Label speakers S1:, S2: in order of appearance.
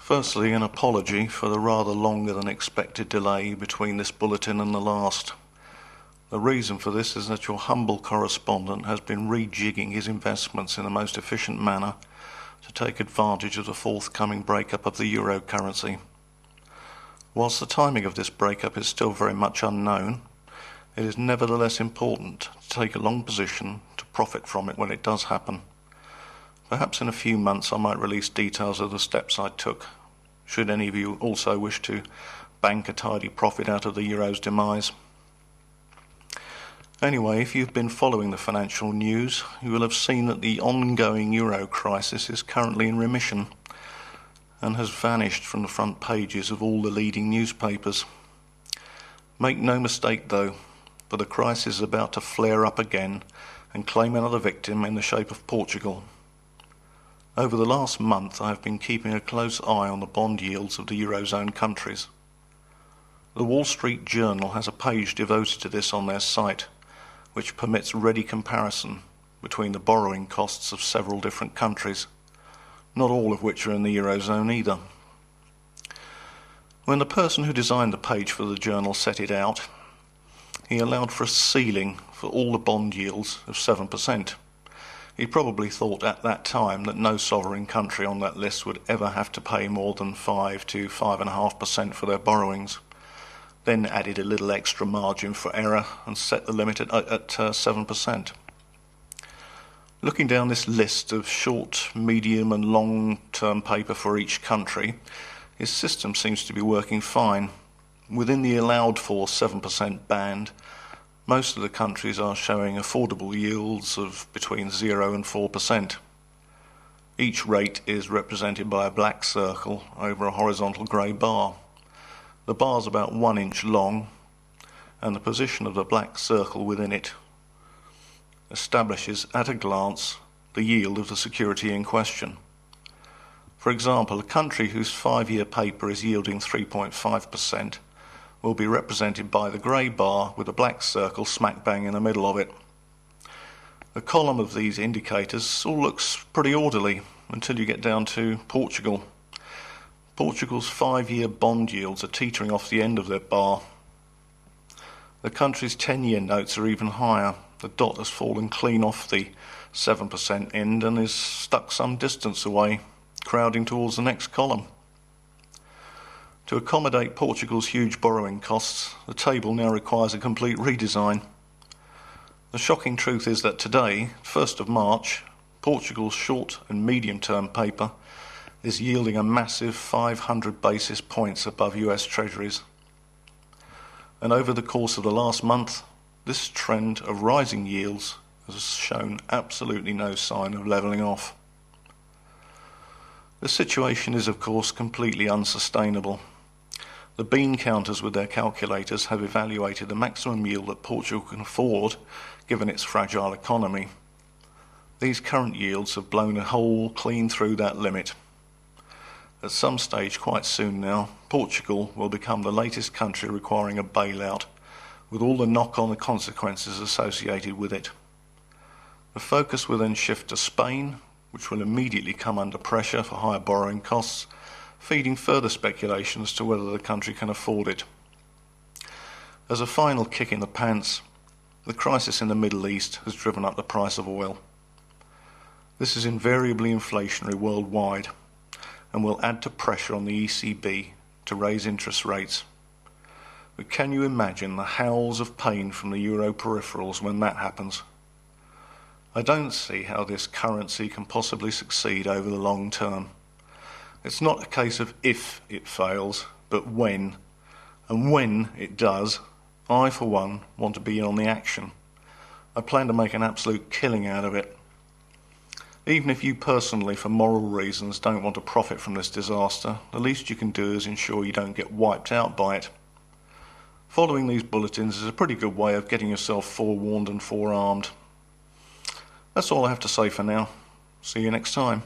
S1: Firstly, an apology for the rather longer than expected delay between this bulletin and the last. The reason for this is that your humble correspondent has been rejigging his investments in the most efficient manner to take advantage of the forthcoming breakup of the euro currency. Whilst the timing of this breakup is still very much unknown, it is nevertheless important to take a long position to profit from it when it does happen. Perhaps in a few months I might release details of the steps I took, should any of you also wish to bank a tidy profit out of the euro's demise. Anyway, if you've been following the financial news, you will have seen that the ongoing euro crisis is currently in remission and has vanished from the front pages of all the leading newspapers. Make no mistake though, for the crisis is about to flare up again and claim another victim in the shape of Portugal. Over the last month I have been keeping a close eye on the bond yields of the Eurozone countries. The Wall Street Journal has a page devoted to this on their site, which permits ready comparison between the borrowing costs of several different countries, not all of which are in the Eurozone either. When the person who designed the page for the journal set it out, he allowed for a ceiling for all the bond yields of 7%. He probably thought at that time that no sovereign country on that list would ever have to pay more than 5 to 5.5% for their borrowings, then added a little extra margin for error and set the limit at 7%. Looking down this list of short, medium and long-term paper for each country, his system seems to be working fine. Within the allowed for 7% band, most of the countries are showing affordable yields of between 0 and 4%. Each rate is represented by a black circle over a horizontal grey bar. The bar is about 1 inch long, and the position of the black circle within it establishes at a glance the yield of the security in question. For example, a country whose 5-year paper is yielding 3.5% will be represented by the grey bar with a black circle smack bang in the middle of it. The column of these indicators all looks pretty orderly until you get down to Portugal. Portugal's 5-year bond yields are teetering off the end of their bar. The country's 10-year notes are even higher. The dot has fallen clean off the 7% end and is stuck some distance away, crowding towards the next column. To accommodate Portugal's huge borrowing costs, the table now requires a complete redesign. The shocking truth is that today, 1st of March, Portugal's short and medium-term paper is yielding a massive 500 basis points above US Treasuries. And over the course of the last month, this trend of rising yields has shown absolutely no sign of levelling off. The situation is of course completely unsustainable. The bean counters with their calculators have evaluated the maximum yield that Portugal can afford given its fragile economy. These current yields have blown a hole clean through that limit. At some stage quite soon now, Portugal will become the latest country requiring a bailout, with all the knock-on consequences associated with it. The focus will then shift to Spain, which will immediately come under pressure for higher borrowing costs, feeding further speculation as to whether the country can afford it. As a final kick in the pants, the crisis in the Middle East has driven up the price of oil. This is invariably inflationary worldwide and will add to pressure on the ECB to raise interest rates. But can you imagine the howls of pain from the euro peripherals when that happens? I don't see how this currency can possibly succeed over the long term. It's not a case of if it fails, but when. And when it does, I for one want to be in on the action. I plan to make an absolute killing out of it. Even if you personally, for moral reasons, don't want to profit from this disaster, the least you can do is ensure you don't get wiped out by it. Following these bulletins is a pretty good way of getting yourself forewarned and forearmed. That's all I have to say for now. See you next time.